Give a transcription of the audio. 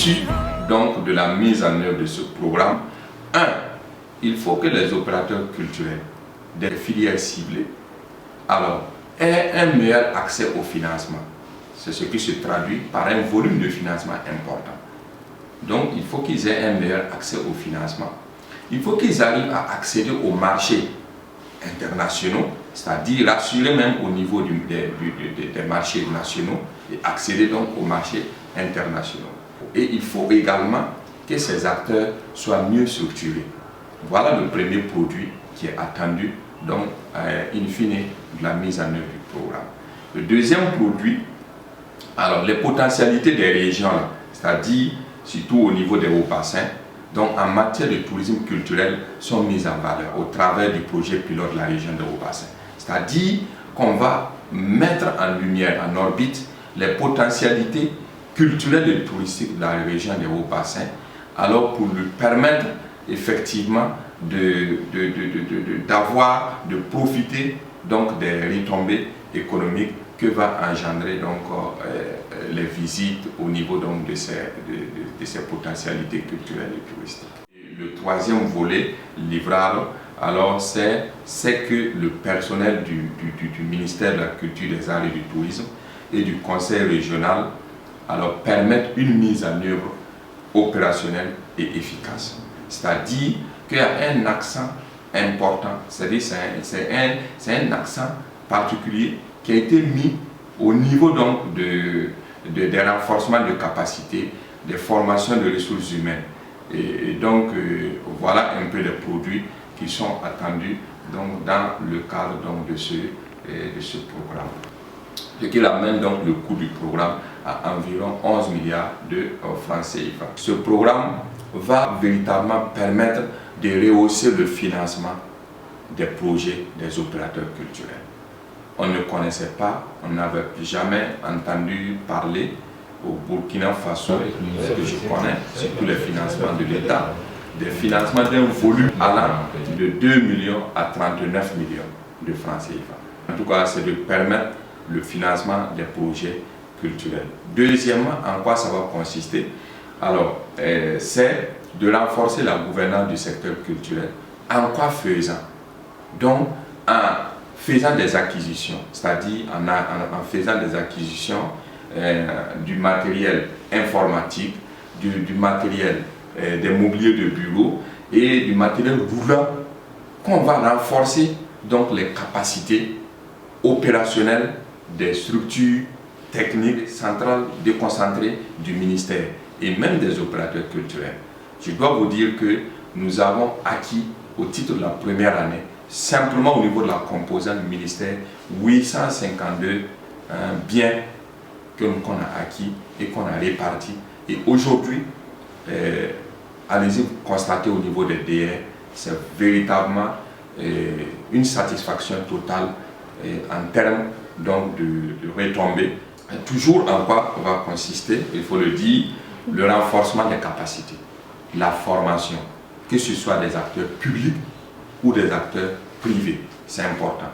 l'issue donc de la mise en œuvre de ce programme, il faut que les opérateurs culturels des filières ciblées aient un meilleur accès au financement. C'est ce qui se traduit par un volume de financement important. Donc il faut qu'ils aient un meilleur accès au financement. Il faut qu'ils arrivent à accéder aux marchés internationaux, c'est-à-dire assurer même au niveau des marchés nationaux et accéder donc aux marchés internationaux. Et il faut également que ces acteurs soient mieux structurés. Voilà le premier produit qui est attendu, donc in fine, de la mise en œuvre du programme. Le deuxième produit, les potentialités des régions, c'est-à-dire surtout au niveau des hauts bassins, donc en matière de tourisme culturel, sont mises en valeur au travers du projet pilote de la région des hauts bassins. C'est-à-dire qu'on va mettre en lumière, en orbite, les potentialités culturelles et touristiques de la région des hauts bassins, alors pour lui permettre effectivement de profiter donc des retombées économiques que va engendrer donc les visites au niveau donc de ces potentialités culturelles et touristiques. Et le troisième volet livrable, c'est que le personnel du ministère de la Culture, des Arts et du Tourisme et du Conseil régional permettent une mise en œuvre opérationnelle et efficace. C'est-à-dire qu'il y a un accent important, c'est-à-dire c'est un accent particulier qui a été mis au niveau donc des renforcements de capacités, des formations de ressources humaines. Et donc voilà un peu les produits qui sont attendus donc, dans le cadre donc, de ce programme. Ce qui amène donc le coût du programme à environ 11 milliards de francs CFA. Ce programme va véritablement permettre de rehausser le financement des projets des opérateurs culturels. On ne connaissait pas, on n'avait jamais entendu parler au Burkina Faso, ce que je connais, surtout les financements de l'État, des financements d'un volume allant de 2 millions à 39 millions de francs CFA. En tout cas, c'est de permettre le financement des projets culturels. Deuxièmement, en quoi ça va consister? C'est de renforcer la gouvernance du secteur culturel. En quoi faisant? Donc, en faisant des acquisitions, c'est-à-dire en faisant des acquisitions du matériel informatique, du matériel des mobiliers de bureau et du matériel roulant, qu'on va renforcer donc les capacités opérationnelles des structures techniques centrales déconcentrées du ministère et même des opérateurs culturels. Je dois vous dire que nous avons acquis au titre de la première année, simplement au niveau de la composante du ministère, 852 biens qu'on a acquis et qu'on a répartis. Et aujourd'hui, allez-y constater au niveau des DR, c'est véritablement une satisfaction totale en termes donc de retombées. Toujours en quoi va consister, il faut le dire, le renforcement des capacités, la formation, que ce soit des acteurs publics ou des acteurs privés, c'est important.